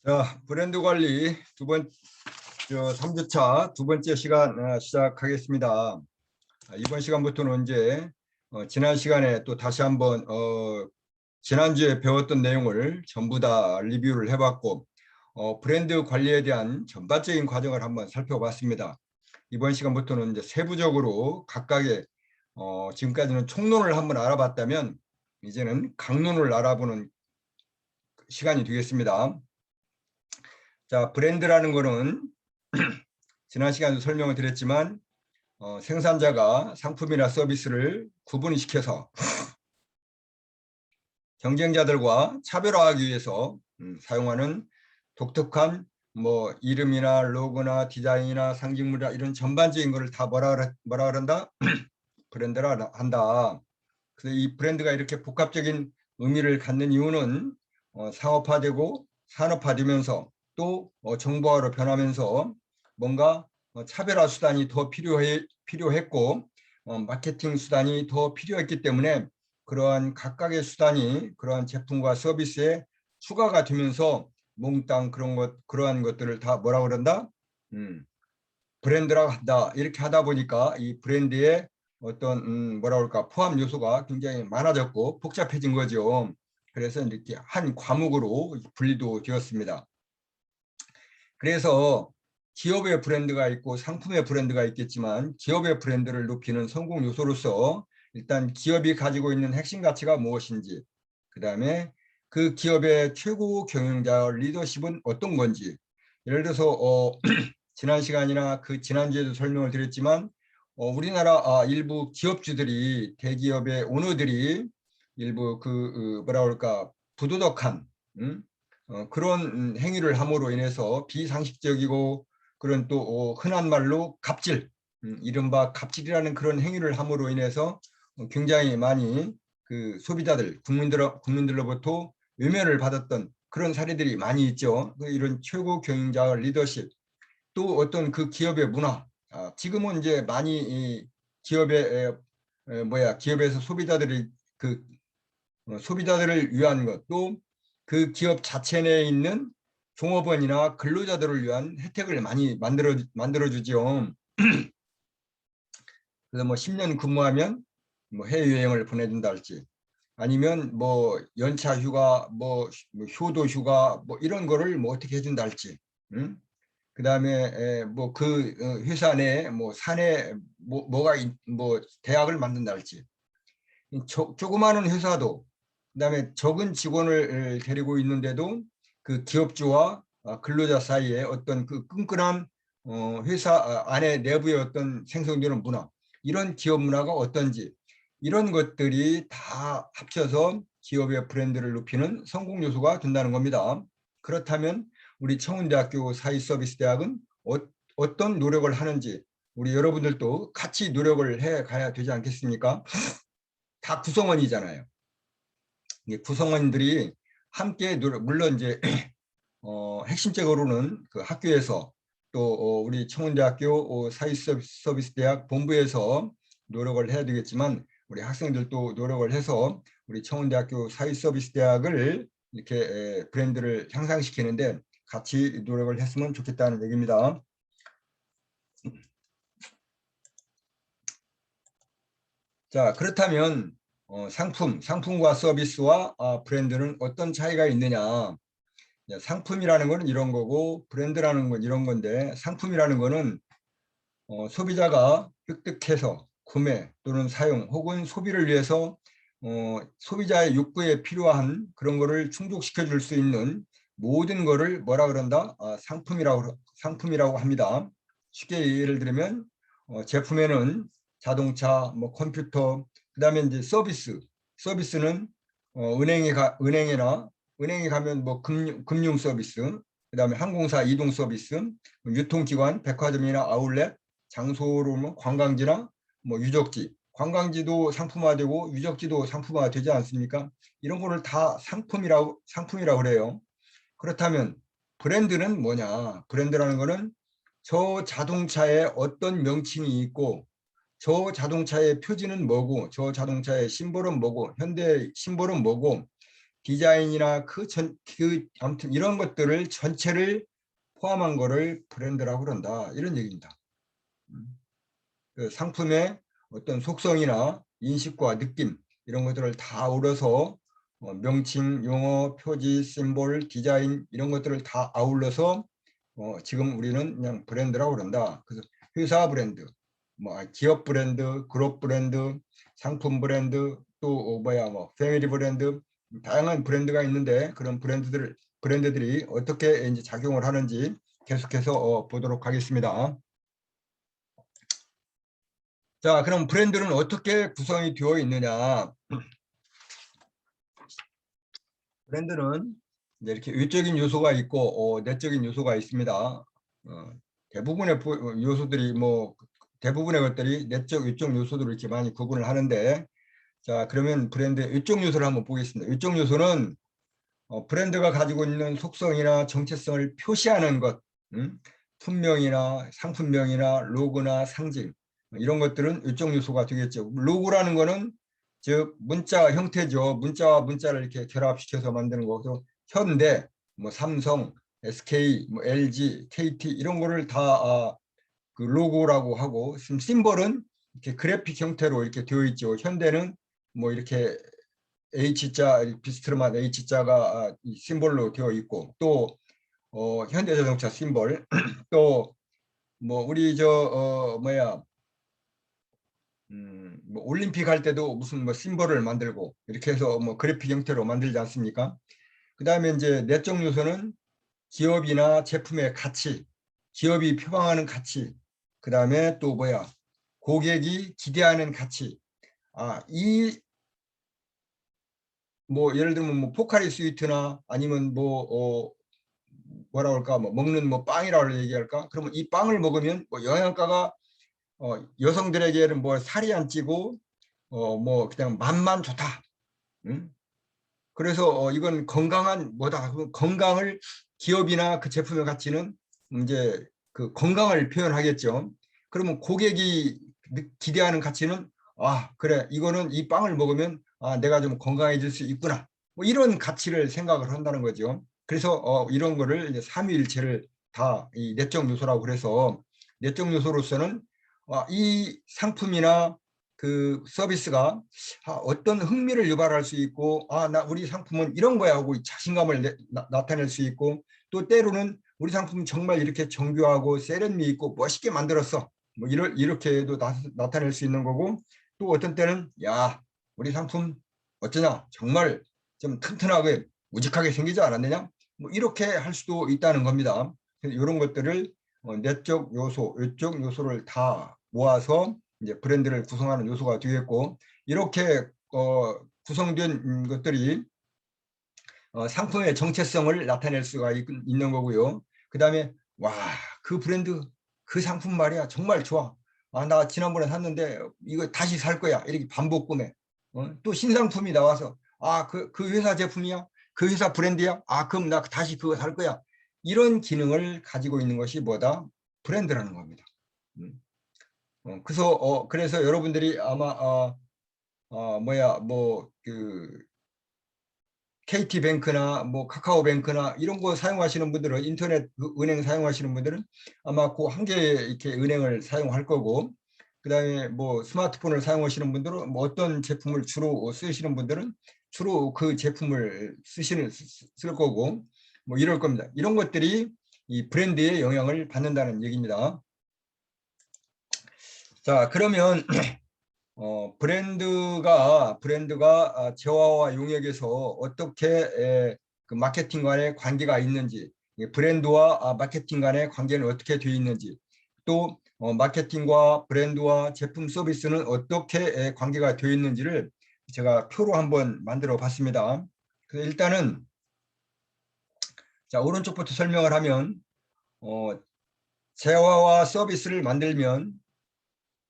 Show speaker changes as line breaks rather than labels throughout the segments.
자, 브랜드 관리 3주차 두 번째 시간 시작하겠습니다. 이번 시간부터는 이제 지난 시간에 또 다시 한번 지난주에 배웠던 내용을 전부 다 리뷰를 해봤고 브랜드 관리에 대한 전반적인 과정을 한번 살펴봤습니다. 이번 시간부터는 이제 세부적으로 각각의 지금까지는 총론을 한번 알아봤다면 이제는 강론을 알아보는 시간이 되겠습니다. 자, 브랜드라는 거는 지난 시간에도 설명을 드렸지만 생산자가 상품이나 서비스를 구분시켜서 경쟁자들과 차별화하기 위해서 사용하는 독특한 이름이나 로고나 디자인이나 상징물이나 이런 전반적인 것을 다 뭐라 그런다? 브랜드라 한다. 그래서 이 브랜드가 이렇게 복합적인 의미를 갖는 이유는 상업화되고 산업화되면서 또 정보화로 변하면서 뭔가 차별화 수단이 더 필요했고 마케팅 수단이 더 필요했기 때문에 그러한 각각의 수단이 그러한 제품과 서비스에 추가가 되면서 몽땅 그러한 것들을 다 뭐라 그런다? 브랜드라고 한다. 이렇게 하다 보니까 이 브랜드의 어떤 뭐라 그럴까 포함 요소가 굉장히 많아졌고 복잡해진 거죠. 그래서 이렇게 한 과목으로 분리도 되었습니다. 그래서 기업의 브랜드가 있고 상품의 브랜드가 있겠지만 기업의 브랜드를 높이는 성공 요소로서 일단 기업이 가지고 있는 핵심 가치가 무엇인지, 그 다음에 그 기업의 최고 경영자 리더십은 어떤 건지, 예를 들어서 지난 시간이나 그 지난주에도 설명을 드렸지만 우리나라 일부 기업주들이 대기업의 오너들이 일부 뭐라 그럴까 부도덕한 그런 행위를 함으로 인해서 비상식적이고 그런 또 흔한 말로 갑질, 이른바 갑질이라는 그런 행위를 함으로 인해서 굉장히 많이 그 소비자들, 국민들로부터 외면을 받았던 그런 사례들이 많이 있죠. 이런 최고 경영자 리더십, 또 어떤 그 기업의 문화, 지금은 이제 많이 기업의 기업에서 소비자들을 위한 것, 또 그 기업 자체 내에 있는 종업원이나 근로자들을 위한 혜택을 많이 만들어주죠. 그래서 10년 근무하면 해외여행을 보내준다 할지, 아니면 연차 휴가, 효도 휴가, 이런 거를 어떻게 해준다 할지, 그다음에 그 회사 내에 사내 대학을 만든다 할지, 조그마한 회사도 그다음에 적은 직원을 데리고 있는데도 그 기업주와 근로자 사이에 어떤 그 끈끈한 회사 안에 내부의 어떤 생성되는 문화, 이런 기업 문화가 어떤지, 이런 것들이 다 합쳐서 기업의 브랜드를 높이는 성공 요소가 된다는 겁니다. 그렇다면 우리 청운대학교 사회서비스대학은 어떤 노력을 하는지 우리 여러분들도 같이 노력을 해 가야 되지 않겠습니까? 다 구성원이잖아요. 구성원들이 함께 물론 이제 핵심적으로는 그 학교에서 또 우리 청운대학교 사회서비스대학 본부에서 노력을 해야 되겠지만 우리 학생들도 노력을 해서 우리 청운대학교 사회서비스대학을 이렇게 브랜드를 향상시키는데 같이 노력을 했으면 좋겠다는 얘기입니다. 자, 그렇다면 상품과 서비스와 브랜드는 어떤 차이가 있느냐? 상품이라는 것은 이런 거고 브랜드라는 건 이런 건데, 상품이라는 것은 소비자가 획득해서 구매 또는 사용 혹은 소비를 위해서 소비자의 욕구에 필요한 그런 거를 충족시켜 줄 수 있는 모든 거를 뭐라 그런다? 상품이라고 합니다. 쉽게 예를 들면 제품에는 자동차, 컴퓨터, 그다음에 이제 서비스는 은행에 가면 금융 서비스, 그다음에 항공사 이동 서비스, 유통기관, 백화점이나 아울렛, 장소로 관광지나 유적지, 관광지도 상품화되고 유적지도 상품화되지 않습니까? 이런 거를 다 상품이라고 그래요. 그렇다면 브랜드는 뭐냐? 브랜드라는 거는 저 자동차에 어떤 명칭이 있고 저 자동차의 표지는 뭐고 저 자동차의 심볼은 뭐고 현대 심볼은 뭐고 디자인이나 아무튼 이런 것들을 전체를 포함한 거를 브랜드라고 그런다. 이런 얘기입니다. 그 상품의 어떤 속성이나 인식과 느낌 이런 것들을 다 아울러서 명칭, 용어, 표지, 심볼, 디자인 이런 것들을 다 아울러서 지금 우리는 그냥 브랜드라고 그런다. 그래서 회사 브랜드, 뭐 기업 브랜드, 그룹 브랜드, 상품 브랜드, 또 뭐 패밀리 브랜드 다양한 브랜드가 있는데 그런 브랜드들이 어떻게 이제 작용을 하는지 계속해서 보도록 하겠습니다. 자, 그럼 브랜드는 어떻게 구성이 되어 있느냐? 브랜드는 이제 이렇게 외적인 요소가 있고 내적인 요소가 있습니다. 대부분의 요소들이 대부분의 것들이 내적, 외적 요소들을 이렇게 많이 구분을 하는데, 자, 그러면 브랜드의 외적 요소를 한번 보겠습니다. 외적 요소는 브랜드가 가지고 있는 속성이나 정체성을 표시하는 것, 품명이나 상품명이나 로고나 상징 이런 것들은 외적 요소가 되겠죠. 로고라는 거는 즉 문자 형태죠. 문자와 문자를 이렇게 결합시켜서 만드는 거고, 현대, 뭐 삼성, SK, 뭐 LG, KT 이런 거를 다 그 로고라고 하고, 심볼은 이렇게 그래픽 형태로 이렇게 되어 있죠. 현대는 뭐 이렇게 H자, 비스트로만 H자가 심볼로 되어 있고, 또 현대자동차 심볼, 또 뭐 우리 뭐 올림픽 할 때도 무슨 뭐 심볼을 만들고 이렇게 해서 뭐 그래픽 형태로 만들지 않습니까? 그 다음에 이제 내적 요소는 기업이나 제품의 가치, 기업이 표방하는 가치, 그 다음에 또 고객이 기대하는 가치. 이 뭐 예를 들면 뭐 포카리 스위트나 아니면 뭐라 그럴까, 뭐 먹는 뭐 빵이라고 얘기할까? 그러면 이 빵을 먹으면 뭐 영양가가 여성들에게는 뭐 살이 안 찌고 뭐 그냥 맛만 좋다. 응? 그래서 이건 건강한 뭐다. 건강을 기업이나 그 제품의 가치는 이제 그 건강을 표현하겠죠. 그러면 고객이 기대하는 가치는 그래, 이거는 이 빵을 먹으면 내가 좀 건강해질 수 있구나. 뭐 이런 가치를 생각을 한다는 거죠. 그래서 이런 거를 이제 삼위일체를 다 이 내적 요소라고 그래서, 내적 요소로서는 이 상품이나 그 서비스가 어떤 흥미를 유발할 수 있고, 우리 상품은 이런 거야 하고 자신감을 나타낼 수 있고, 또 때로는 우리 상품은 정말 이렇게 정교하고 세련미 있고 멋있게 만들었어, 뭐 이렇게도 나타낼 수 있는 거고, 또 어떤 때는 야, 우리 상품 어쩌냐, 정말 좀 튼튼하게 우직하게 생기지 않았느냐, 뭐 이렇게 할 수도 있다는 겁니다. 이런 것들을 내적 요소, 외적 요소를 다 모아서 이제 브랜드를 구성하는 요소가 되겠고, 이렇게 구성된 것들이 상품의 정체성을 나타낼 수가 있는 거고요. 그 다음에 그 브랜드, 그 상품 말이야 정말 좋아. 나 지난번에 샀는데 이거 다시 살 거야. 이렇게 반복 구매. 또 신상품이 나와서 그 회사 제품이야? 그 회사 브랜드야? 그럼 나 다시 그거 살 거야. 이런 기능을 가지고 있는 것이 뭐다? 브랜드라는 겁니다. 그래서 여러분들이 아마 KT뱅크나 뭐 카카오뱅크나 이런 거 사용하시는 분들은, 인터넷 은행 사용하시는 분들은 아마 그 한 개의 이렇게 은행을 사용할 거고, 그다음에 뭐 스마트폰을 사용하시는 분들은 뭐 어떤 제품을 주로 쓰시는 분들은 주로 그 제품을 쓸 거고, 뭐 이럴 겁니다. 이런 것들이 이 브랜드의 영향을 받는다는 얘기입니다. 자, 그러면 브랜드가 재화와 용역에서 어떻게 그 마케팅 간의 관계가 있는지, 브랜드와 마케팅 간의 관계는 어떻게 되어 있는지, 또 마케팅과 브랜드와 제품 서비스는 어떻게 관계가 되어 있는지를 제가 표로 한번 만들어 봤습니다. 그래서 일단은 자, 오른쪽부터 설명을 하면, 재화와 서비스를 만들면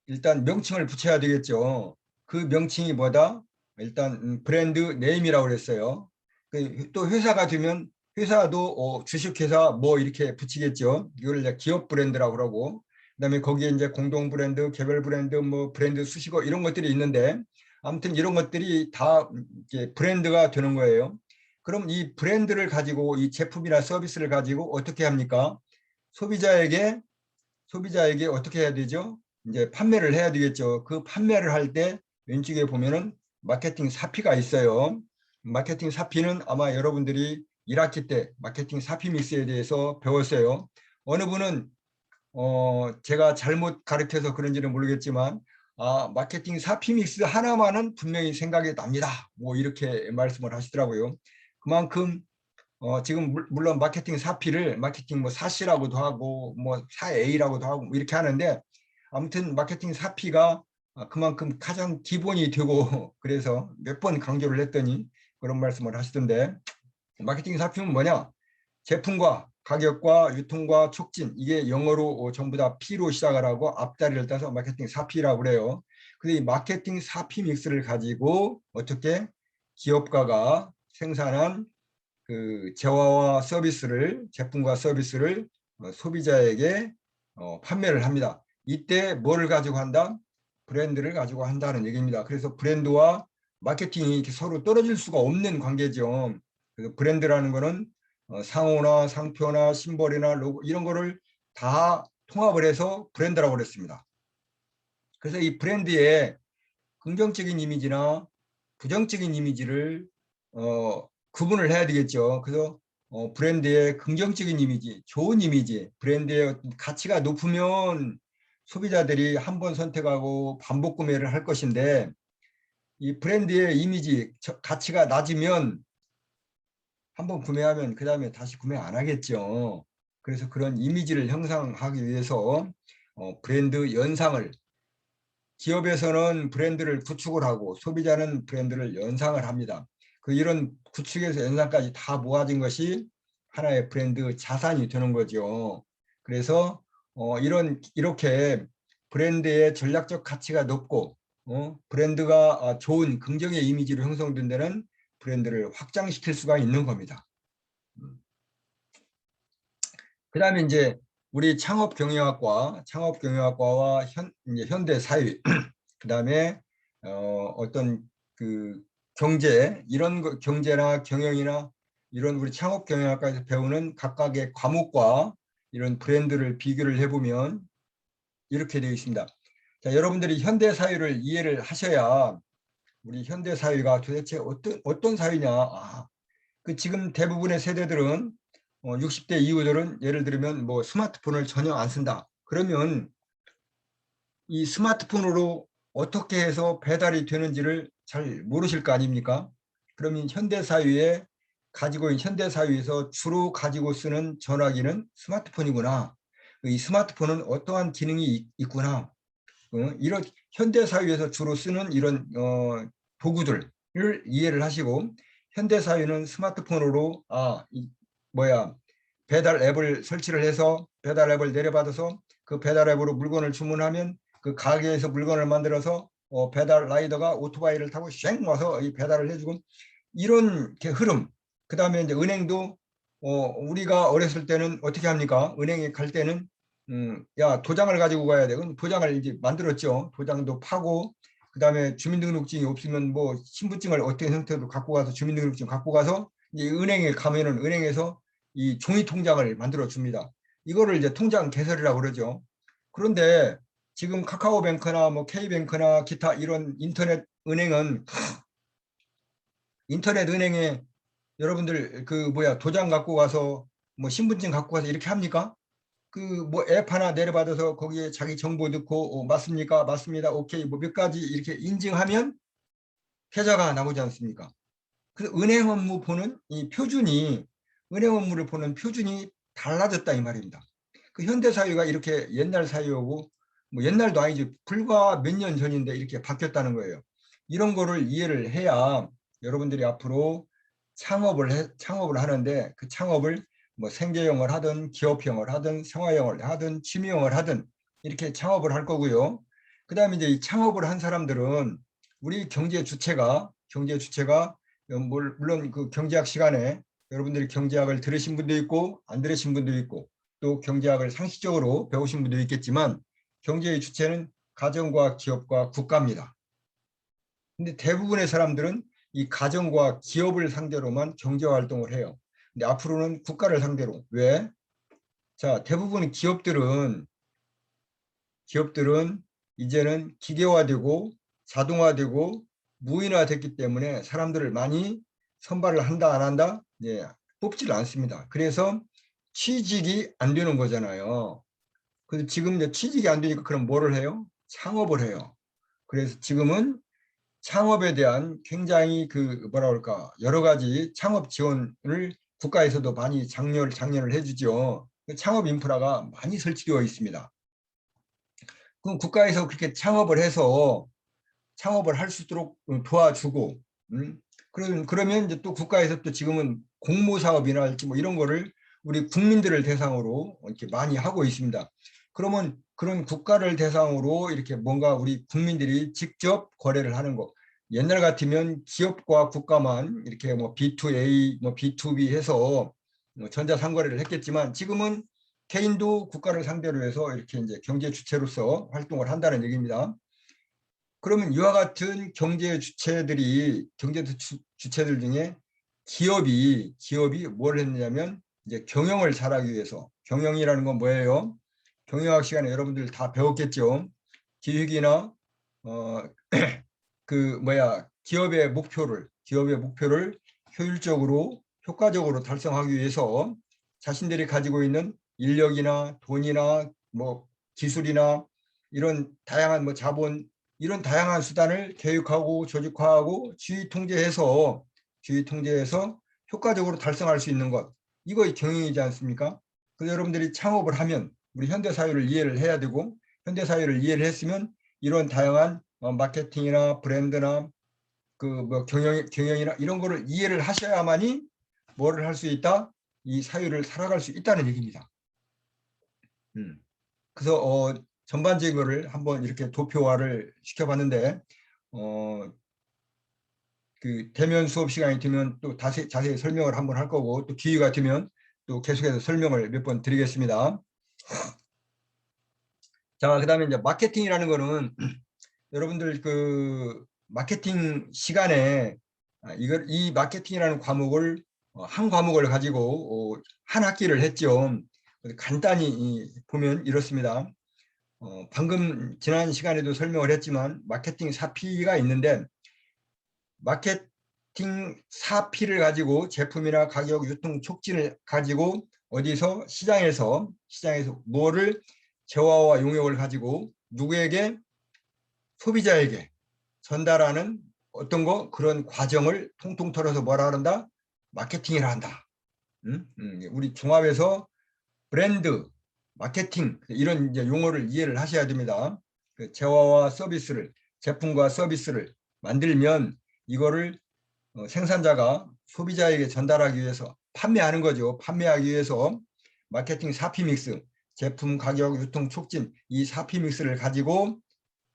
일단 명칭을 붙여야 되겠죠. 그 명칭이 뭐다? 일단 브랜드 네임이라고 그랬어요. 또 회사가 되면 회사도 주식회사 뭐 이렇게 붙이겠죠. 이걸 이제 기업 브랜드라고 그러고, 그다음에 거기에 이제 공동 브랜드, 개별 브랜드, 뭐 브랜드 수식어 이런 것들이 있는데, 아무튼 이런 것들이 다 이제 브랜드가 되는 거예요. 그럼 이 브랜드를 가지고 이 제품이나 서비스를 가지고 어떻게 합니까? 소비자에게 어떻게 해야 되죠? 이제 판매를 해야 되겠죠. 그 판매를 할 때 왼쪽에 보면은 마케팅 사피가 있어요. 마케팅 사피는 아마 여러분들이 1학기 때 마케팅 사피 믹스에 대해서 배웠어요. 어느 분은 제가 잘못 가르쳐서 그런지는 모르겠지만 마케팅 사피 믹스 하나만은 분명히 생각이 납니다. 뭐 이렇게 말씀을 하시더라고요. 그만큼 지금 물론 마케팅 사피를 마케팅 뭐 4C라고도 하고 뭐 4A라고도 하고 뭐 이렇게 하는데 아무튼 마케팅 사피가 그만큼 가장 기본이 되고 그래서 몇 번 강조를 했더니 그런 말씀을 하시던데 마케팅 사피는 뭐냐? 제품과 가격과 유통과 촉진 이게 영어로 전부 다 P로 시작을 하고 앞다리를 따서 마케팅 사피라고 그래요. 근데 이 마케팅 사피 믹스를 가지고 어떻게 기업가가 생산한 그 재화와 서비스를 제품과 서비스를 소비자에게 판매를 합니다. 이때 뭐를 가지고 한다? 브랜드를 가지고 한다는 얘기입니다. 그래서 브랜드와 마케팅이 이렇게 서로 떨어질 수가 없는 관계죠. 그래서 브랜드라는 거는 상호나 상표나 심벌이나 로고 이런 거를 다 통합을 해서 브랜드라고 그랬습니다. 그래서 이 브랜드의 긍정적인 이미지나 부정적인 이미지를 구분을 해야 되겠죠. 그래서 브랜드의 긍정적인 이미지, 좋은 이미지, 브랜드의 가치가 높으면 소비자들이 한 번 선택하고 반복 구매를 할 것인데 이 브랜드의 이미지, 가치가 낮으면 한 번 구매하면 그 다음에 다시 구매 안 하겠죠. 그래서 그런 이미지를 형성하기 위해서 브랜드 연상을 기업에서는 브랜드를 구축을 하고 소비자는 브랜드를 연상을 합니다. 그 이런 구축에서 연상까지 다 모아진 것이 하나의 브랜드 자산이 되는 거죠. 그래서 이렇게 브랜드의 전략적 가치가 높고 브랜드가 좋은 긍정의 이미지로 형성된 데는 브랜드를 확장시킬 수가 있는 겁니다. 그다음에 이제 우리 창업경영학과와 이제 현대사회 그다음에 어떤 그 경제 이런 경제나 경영이나 이런 우리 창업경영학과에서 배우는 각각의 과목과 이런 브랜드를 비교를 해보면 이렇게 되어 있습니다. 자, 여러분들이 현대사회를 이해를 하셔야 우리 현대사회가 도대체 어떤 사회냐. 그 지금 대부분의 세대들은 60대 이후들은 예를 들면 뭐 스마트폰을 전혀 안 쓴다. 그러면 이 스마트폰으로 어떻게 해서 배달이 되는지를 잘 모르실 거 아닙니까? 그러면 현대사회에 가지고 있는 현대사회에서 주로 가지고 쓰는 전화기는 스마트폰이구나. 이 스마트폰은 어떠한 기능이 있구나. 이런 현대사회에서 주로 쓰는 이런 도구들을 이해를 하시고 현대사회는 스마트폰으로 배달 앱을 설치를 해서 배달 앱을 내려받아서 그 배달 앱으로 물건을 주문하면 그 가게에서 물건을 만들어서 배달 라이더가 오토바이를 타고 쉥 와서 이 배달을 해주고 이런 흐름. 그 다음에 이제 은행도 우리가 어렸을 때는 어떻게 합니까? 은행에 갈 때는 야 도장을 가지고 가야 돼. 그럼 도장을 이제 만들었죠. 도장도 파고 그다음에 주민등록증이 없으면 뭐 신분증을 어떤 형태로 갖고 가서 주민등록증 갖고 가서 이제 은행에 가면은 은행에서 이 종이 통장을 만들어 줍니다. 이거를 이제 통장 개설이라고 그러죠. 그런데 지금 카카오뱅크나 뭐 K뱅크나 기타 이런 인터넷 은행에 여러분들 도장 갖고 가서 뭐 신분증 갖고 가서 이렇게 합니까? 그 뭐 앱 하나 내려받아서 거기에 자기 정보 넣고 맞습니까? 맞습니다. 오케이 뭐 몇 가지 이렇게 인증하면 계좌가 나오지 않습니까? 그래서 은행 업무를 보는 표준이 달라졌다 이 말입니다. 그 현대 사회가 이렇게 옛날 사회하고 뭐 옛날도 아니지 불과 몇 년 전인데 이렇게 바뀌었다는 거예요. 이런 거를 이해를 해야 여러분들이 앞으로 창업을 하는데 그 창업을 뭐 생계형을 하든 기업형을 하든 생활형을 하든 취미형을 하든 이렇게 창업을 할 거고요. 그다음에 이제 이 창업을 한 사람들은 우리 경제 주체가 물론 그 경제학 시간에 여러분들이 경제학을 들으신 분도 있고 안 들으신 분도 있고 또 경제학을 상식적으로 배우신 분도 있겠지만 경제의 주체는 가정과 기업과 국가입니다. 근데 대부분의 사람들은 이 가정과 기업을 상대로만 경제 활동을 해요. 근데 앞으로는 국가를 상대로. 왜? 자, 대부분 기업들은 이제는 기계화되고 자동화되고 무인화됐기 때문에 사람들을 많이 선발을 한다 안 한다? 예, 뽑지를 않습니다. 그래서 취직이 안 되는 거잖아요. 그래서 지금 이제 취직이 안 되니까 그럼 뭐를 해요? 창업을 해요. 그래서 지금은 창업에 대한 굉장히 그 뭐라 그럴까 여러 가지 창업 지원을 국가에서도 많이 장려를 해주죠. 창업 인프라가 많이 설치되어 있습니다. 그럼 국가에서 그렇게 창업을 해서 창업을 할 수 있도록 도와주고, 그러면 이제 또 국가에서 또 지금은 공모사업이나 할지 뭐 이런 거를 우리 국민들을 대상으로 이렇게 많이 하고 있습니다. 그러면 그런 국가를 대상으로 이렇게 뭔가 우리 국민들이 직접 거래를 하는 거. 옛날 같으면 기업과 국가만 이렇게 뭐 B2A, 뭐 B2B 해서 전자상거래를 했겠지만 지금은 개인도 국가를 상대로 해서 이렇게 이제 경제 주체로서 활동을 한다는 얘기입니다. 그러면 이와 같은 경제 주체들 중에 기업이 뭘 했냐면 이제 경영을 잘하기 위해서 경영이라는 건 뭐예요? 경영학 시간에 여러분들 다 배웠겠죠. 기획이나 어, 기업의 목표를 효율적으로 효과적으로 달성하기 위해서 자신들이 가지고 있는 인력이나 돈이나 뭐 기술이나 이런 다양한 뭐 자본 이런 다양한 수단을 교육하고 조직화하고 주의 통제해서 효과적으로 달성할 수 있는 것 이거 경영이지 않습니까? 그래서 여러분들이 창업을 하면 우리 현대 사회를 이해를 해야 되고 현대 사회를 이해를 했으면 이런 다양한 마케팅이나 브랜드나 그 뭐 경영이나 이런 거를 이해를 하셔야만이 뭐를 할 수 있다? 이 사회를 살아갈 수 있다는 얘기입니다. 그래서 전반적인 거를 한번 이렇게 도표화를 시켜봤는데 그 대면 수업 시간이 되면 또 자세히 설명을 한번 할 거고 또 기회가 되면 또 계속해서 설명을 몇 번 드리겠습니다. 자, 그다음에 이제 마케팅이라는 거는 여러분들 그 마케팅 시간에 이 마케팅이라는 과목을 한 과목을 가지고 한 학기를 했죠. 간단히 보면 이렇습니다. 방금 지난 시간에도 설명을 했지만 마케팅 4P가 있는데 마케팅 4P를 가지고 제품이나 가격, 유통, 촉진을 가지고 어디서 시장에서 뭐를 재화와 용역을 가지고 누구에게 소비자에게 전달하는 어떤 그런 과정을 통통 털어서 뭐라 한다? 마케팅이라 한다. 우리 종합에서 브랜드, 마케팅 이런 이제 용어를 이해를 하셔야 됩니다. 그 재화와 서비스를 제품과 서비스를 만들면 이거를 생산자가 소비자에게 전달하기 위해서 판매하는 거죠. 판매하기 위해서 마케팅 4P 믹스, 제품, 가격, 유통, 촉진 이 4P 믹스를 가지고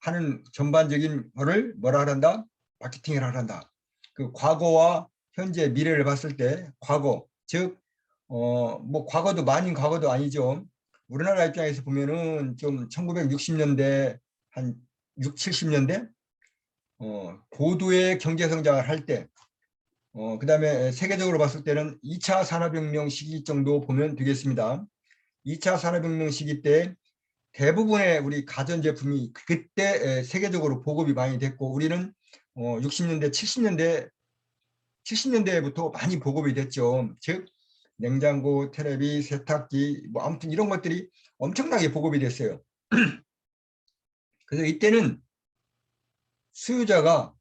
하는 전반적인 거를 뭐라 한다? 마케팅이라 한다. 그 과거와 현재, 미래를 봤을 때 과거, 즉 뭐 과거도 많은 과거도 아니죠. 우리나라 입장에서 보면은 좀 1960년대 한 6, 70년대 고도의 경제 성장을 할 때, 그다음에 세계적으로 봤을 때는 2차 산업혁명 시기 정도 보면 되겠습니다. 2차 산업혁명 시기 때 대부분의 우리 가전제품이 그때 세계적으로 보급이 많이 됐고 우리는 60년대, 70년대부터 많이 보급이 됐죠. 즉 냉장고, 테레비, 세탁기 뭐 아무튼 이런 것들이 엄청나게 보급이 됐어요. 그래서 이때는 수요자가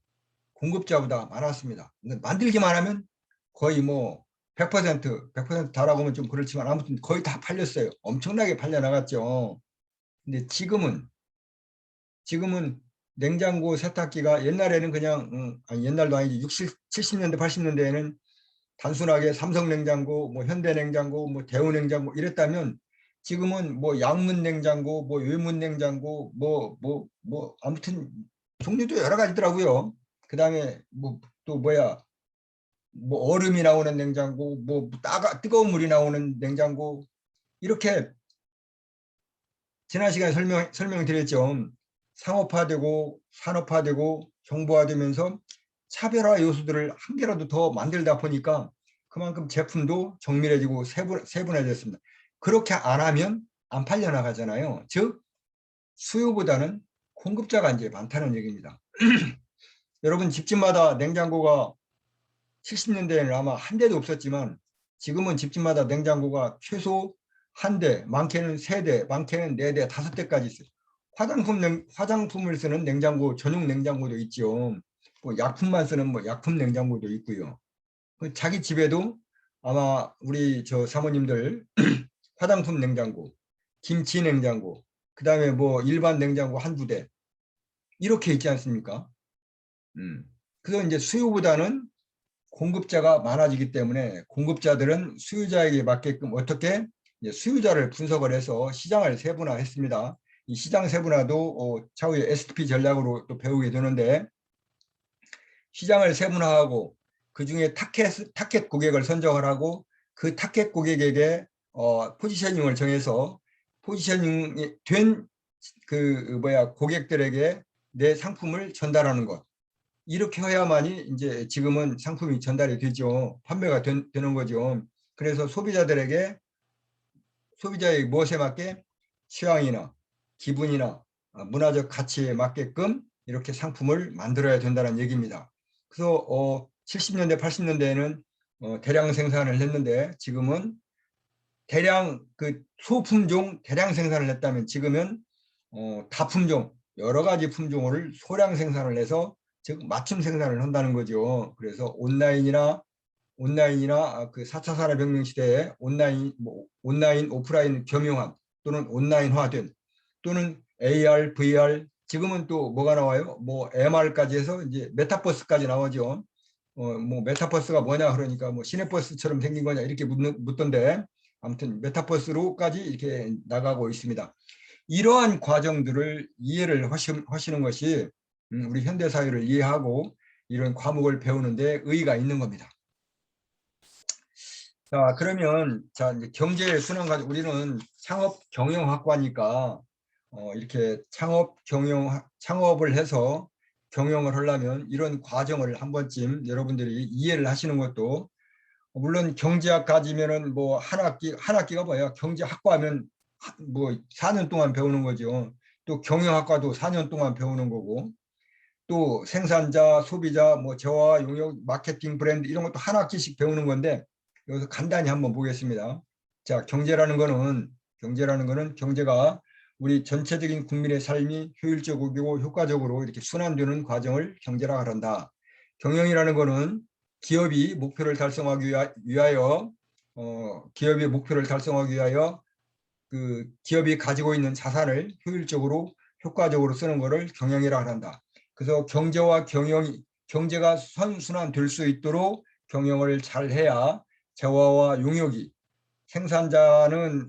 공급자보다 많았습니다. 만들기만 하면 거의 뭐 100% 다라고 하면 좀 그렇지만 아무튼 거의 다 팔렸어요. 엄청나게 팔려 나갔죠. 근데 지금은 냉장고, 세탁기가 옛날에는 그냥 아니 옛날도 아니지 60, 70년대, 80년대에는 단순하게 삼성냉장고, 뭐 현대냉장고, 뭐 대우냉장고 이랬다면 지금은 뭐 양문냉장고, 뭐 외문냉장고, 뭐 아무튼 종류도 여러 가지더라고요. 그다음에 뭐 또 뭐야 뭐 얼음이 나오는 냉장고, 뭐 뜨거운 물이 나오는 냉장고 이렇게 지난 시간에 설명드렸죠. 상업화되고 산업화되고 정보화되면서 차별화 요소들을 한 개라도 더 만들다 보니까 그만큼 제품도 정밀해지고 세분화됐습니다. 그렇게 안 하면 안 팔려나가잖아요. 즉 수요보다는 공급자가 이제 많다는 얘기입니다. 여러분 집집마다 냉장고가 70년대에는 아마 한 대도 없었지만 지금은 집집마다 냉장고가 최소 한 대, 많게는 세 대, 많게는 네 대, 다섯 대까지 있어요. 화장품을 쓰는 냉장고, 전용 냉장고도 있죠. 뭐 약품만 쓰는 뭐 약품 냉장고도 있고요. 자기 집에도 아마 우리 저 사모님들 화장품 냉장고, 김치 냉장고, 그 다음에 뭐 일반 냉장고 한두 대 이렇게 있지 않습니까? 그래서 이제 수요보다는 공급자가 많아지기 때문에 공급자들은 수요자에게 맞게끔 어떻게 수요자를 분석을 해서 시장을 세분화했습니다. 이 시장 세분화도 차후에 STP 전략으로 또 배우게 되는데 시장을 세분화하고 그중에 타켓 고객을 선정을 하고 그 타켓 고객에게 포지셔닝을 정해서 포지셔닝이 된 고객들에게 내 상품을 전달하는 것. 이렇게 해야만이 이제 지금은 상품이 전달이 되죠. 판매가 되는 거죠. 그래서 소비자의 무엇에 맞게 취향이나 기분이나 문화적 가치에 맞게끔 이렇게 상품을 만들어야 된다는 얘기입니다. 그래서 70년대, 80년대에는 대량 생산을 했는데 지금은 대량 소품종 대량 생산을 했다면 지금은 다품종 여러 가지 품종을 소량 생산을 해서 즉 맞춤 생산을 한다는 거죠. 그래서 온라인이나 그 4차 산업혁명 시대에 온라인 오프라인 겸용한 또는 온라인화된 또는 AR, VR 지금은 또 뭐가 나와요? 뭐 MR까지 해서 이제 메타버스까지 나오죠. 뭐 메타버스가 뭐냐 그러니까 뭐 시내버스처럼 생긴 거냐 이렇게 묻던데 아무튼 메타버스로까지 이렇게 나가고 있습니다. 이러한 과정들을 이해를 하시는 것이 우리 현대사회를 이해하고 이런 과목을 배우는데 의의가 있는 겁니다. 자, 그러면 자 이제 경제 순환 과정 우리는 창업 경영학과니까 이렇게 창업을 해서 경영을 하려면 이런 과정을 한 번쯤 여러분들이 이해를 하시는 것도 물론 경제학 가지면은 뭐 한 학기가 뭐야 경제학과 하면 뭐 4년 동안 배우는 거죠. 또 경영학과도 4년 동안 배우는 거고 또 생산자, 소비자, 뭐 재화, 용역, 마케팅, 브랜드 이런 것도 한 학기씩 배우는 건데 여기서 간단히 한번 보겠습니다. 자, 경제가 우리 전체적인 국민의 삶이 효율적이고 효과적으로 이렇게 순환되는 과정을 경제라고 한다. 경영이라는 거는 기업이 목표를 달성하기 위하여 그 기업이 가지고 있는 자산을 효율적으로 효과적으로 쓰는 것을 경영이라고 한다. 그래서 경제가 선순환될 수 있도록 경영을 잘 해야 재화와 용역이 생산자는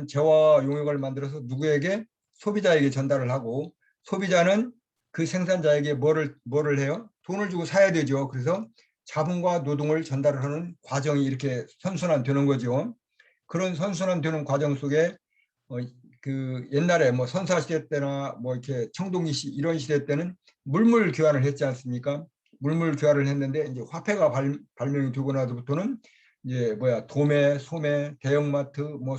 재화와 용역을 만들어서 누구에게 소비자에게 전달을 하고 소비자는 그 생산자에게 뭐를 해요? 돈을 주고 사야 되죠. 그래서 자본과 노동을 전달을 하는 과정이 이렇게 선순환되는 거죠. 그런 선순환되는 과정 속에 그 옛날에 뭐 선사 시대 때나 뭐 이렇게 청동기 시 이런 시대 때는 물물 교환을 했지 않습니까? 물물 교환을 했는데 이제 화폐가 발명이 되고 나서부터는 이제 도매, 소매, 대형마트 뭐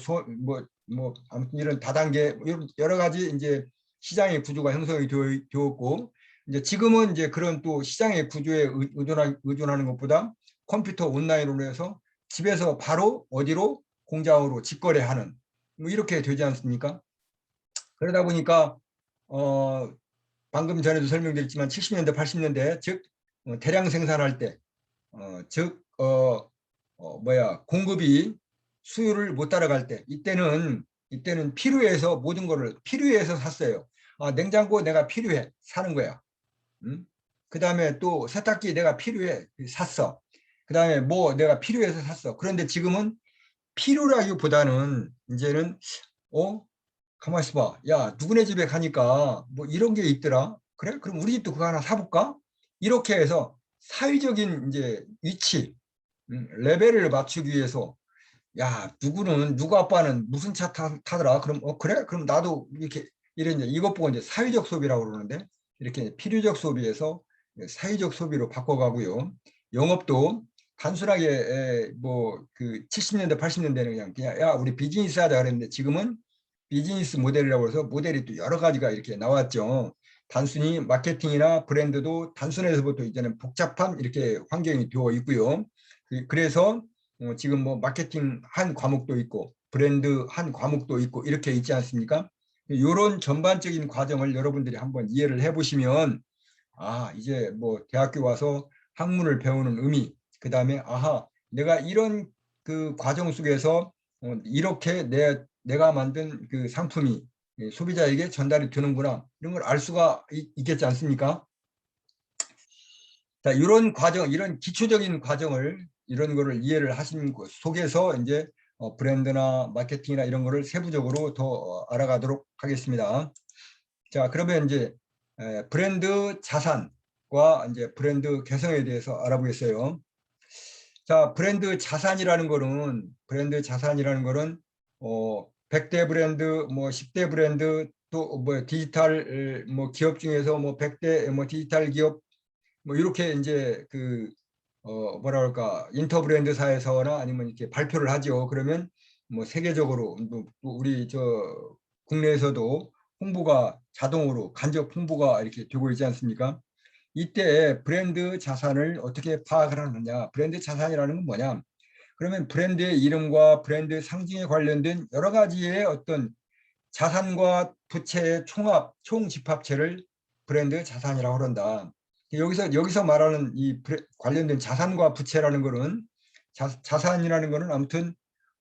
아무튼 이런 다단계 여러 가지 이제 시장의 구조가 형성이 되었고 이제 지금은 이제 그런 또 시장의 구조에 의존하는 것보다 컴퓨터 온라인으로 해서 집에서 바로 어디로 공장으로 직거래하는 뭐 이렇게 되지 않습니까? 그러다 보니까 방금 전에도 설명드렸지만 70년대, 80년대 즉 대량 생산할 때, 즉 공급이 수요를 못 따라갈 때 이때는 필요해서 모든 거를 필요해서 샀어요. 냉장고 내가 필요해 사는 거야. 그 다음에 또 세탁기 내가 필요해 샀어. 그 다음에 뭐 내가 필요해서 샀어. 그런데 지금은 필요라기보다는 이제는 가만히 있어봐. 야, 누구네 집에 가니까 뭐 이런 게 있더라. 그래? 그럼 우리 집도 그거 하나 사볼까? 이렇게 해서 사회적인 이제 위치, 레벨을 맞추기 위해서 야, 누구 아빠는 무슨 차 타더라. 그럼 그래? 그럼 나도 이렇게 이런 이제 이것 보고 이제 사회적 소비라고 그러는데 이렇게 필요적 소비에서 사회적 소비로 바꿔가고요. 영업도 단순하게 뭐 그 70년대 80년대는 그냥 야 우리 비즈니스 하자 그랬는데 지금은 비즈니스 모델이라고 해서 모델이 또 여러 가지가 이렇게 나왔죠. 단순히 마케팅이나 브랜드도 단순해서부터 이제는 복잡한 이렇게 환경이 되어 있고요. 그래서 지금 뭐 마케팅 한 과목도 있고 브랜드 한 과목도 있고 이렇게 있지 않습니까? 이런 전반적인 과정을 여러분들이 한번 이해를 해보시면 아 이제 뭐 대학교 와서 학문을 배우는 의미, 그 다음에 아하 내가 이런 그 과정 속에서 이렇게 내가 만든 그 상품이 소비자에게 전달이 되는구나 이런 걸 알 수가 있겠지 않습니까? 자, 이런 과정, 이런 기초적인 과정을 이런 거를 이해를 하신 것 속에서 이제 브랜드나 마케팅이나 이런 거를 세부적으로 더 알아가도록 하겠습니다. 자, 그러면 이제 브랜드 자산과 이제 브랜드 개성에 대해서 알아보겠어요. 자, 브랜드 자산이라는 거는 100대 브랜드, 뭐 10대 브랜드 또 뭐 디지털 뭐 기업 중에서 뭐 100대 뭐 디지털 기업 뭐 이렇게 이제 그 뭐라 그럴까 인터 브랜드사에서나 아니면 이렇게 발표를 하죠. 그러면 뭐 세계적으로 뭐 우리 저 국내에서도 홍보가 자동으로 간접 홍보가 이렇게 되고 있지 않습니까? 이때 브랜드 자산을 어떻게 파악을 하느냐? 브랜드 자산이라는 건 뭐냐? 그러면 브랜드의 이름과 브랜드 상징에 관련된 여러 가지의 어떤 자산과 부채의 총합, 총집합체를 브랜드 자산이라고 그런다. 여기서 말하는 이 관련된 자산과 부채라는 거는 자산이라는 거는 아무튼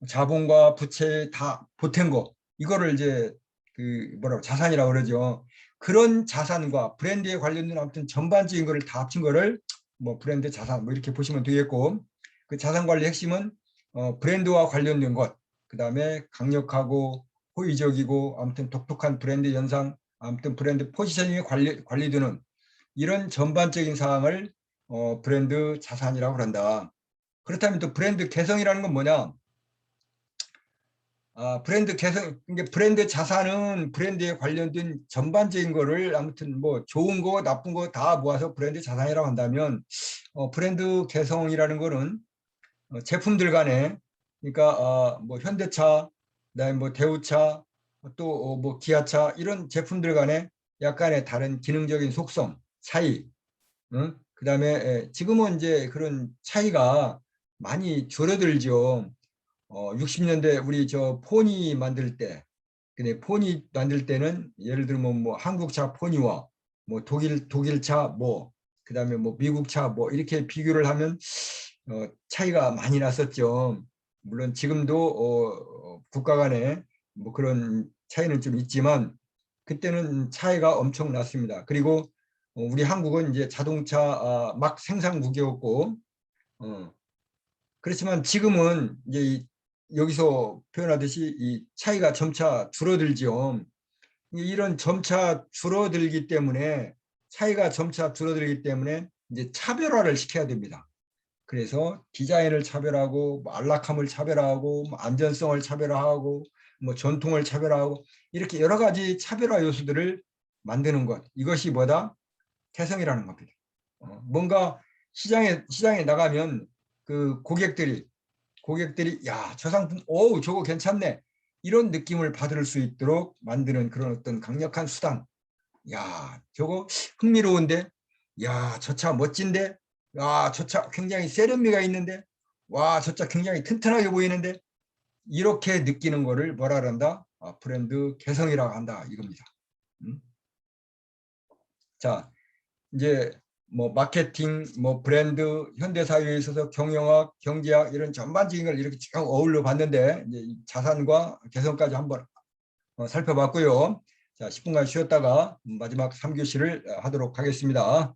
자본과 부채 다 보탠 거 이거를 이제 그 뭐라고 자산이라고 그러죠. 그런 자산과 브랜드에 관련된 아무튼 전반적인 거를 다 합친 거를 뭐 브랜드 자산 뭐 이렇게 보시면 되겠고 그 자산 관리 핵심은 브랜드와 관련된 것, 그다음에 강력하고 호의적이고 아무튼 독특한 브랜드 연상, 아무튼 브랜드 포지셔닝이 관리되는 이런 전반적인 사항을 브랜드 자산이라고 한다. 그렇다면 또 브랜드 개성이라는 건 뭐냐? 브랜드 개성, 이게 브랜드 자산은 브랜드에 관련된 전반적인 거를 아무튼 뭐 좋은 거, 나쁜 거 다 모아서 브랜드 자산이라고 한다면 브랜드 개성이라는 거는 제품들 간에 그러니까 뭐 현대차, 그다음에 뭐 대우차, 또 뭐 기아차 이런 제품들 간에 약간의 다른 기능적인 속성, 차이, 응? 그다음에 지금은 이제 그런 차이가 많이 줄어들죠. 60년대 우리 저 포니 만들 때, 근데 포니 만들 때는 예를 들면 뭐 한국차 포니와 뭐 독일차 뭐 그다음에 뭐 미국차 뭐 이렇게 비교를 하면 차이가 많이 났었죠. 물론 지금도 국가 간에 뭐 그런 차이는 좀 있지만 그때는 차이가 엄청 났습니다. 그리고 우리 한국은 이제 자동차 막 생산국이었고 그렇지만 지금은 이제 여기서 표현하듯이 이 차이가 점차 줄어들죠. 이런 점차 줄어들기 때문에 차이가 점차 줄어들기 때문에 이제 차별화를 시켜야 됩니다. 그래서 디자인을 차별하고 뭐 안락함을 차별하고 뭐 안전성을 차별화하고 뭐 전통을 차별화하고 이렇게 여러 가지 차별화 요소들을 만드는 것, 이것이 뭐다? 개성이라는 겁니다. 뭔가 시장에 나가면 그 고객들이 야, 저 상품 오 저거 괜찮네 이런 느낌을 받을 수 있도록 만드는 그런 어떤 강력한 수단. 야, 저거 흥미로운데, 야, 저 차 멋진데, 야, 저 차 굉장히 세련미가 있는데, 와, 저 차 굉장히 튼튼하게 보이는데, 이렇게 느끼는 거를 뭐라 그런다? 브랜드 개성이라고 한다 이겁니다. 음? 자, 이제 뭐 마케팅, 뭐 브랜드, 현대 사회에 있어서 경영학, 경제학 이런 전반적인 걸 이렇게 쭉 어울려 봤는데 이제 자산과 개성까지 한번 살펴봤고요. 자, 10분간 쉬었다가 마지막 3교시를 하도록 하겠습니다.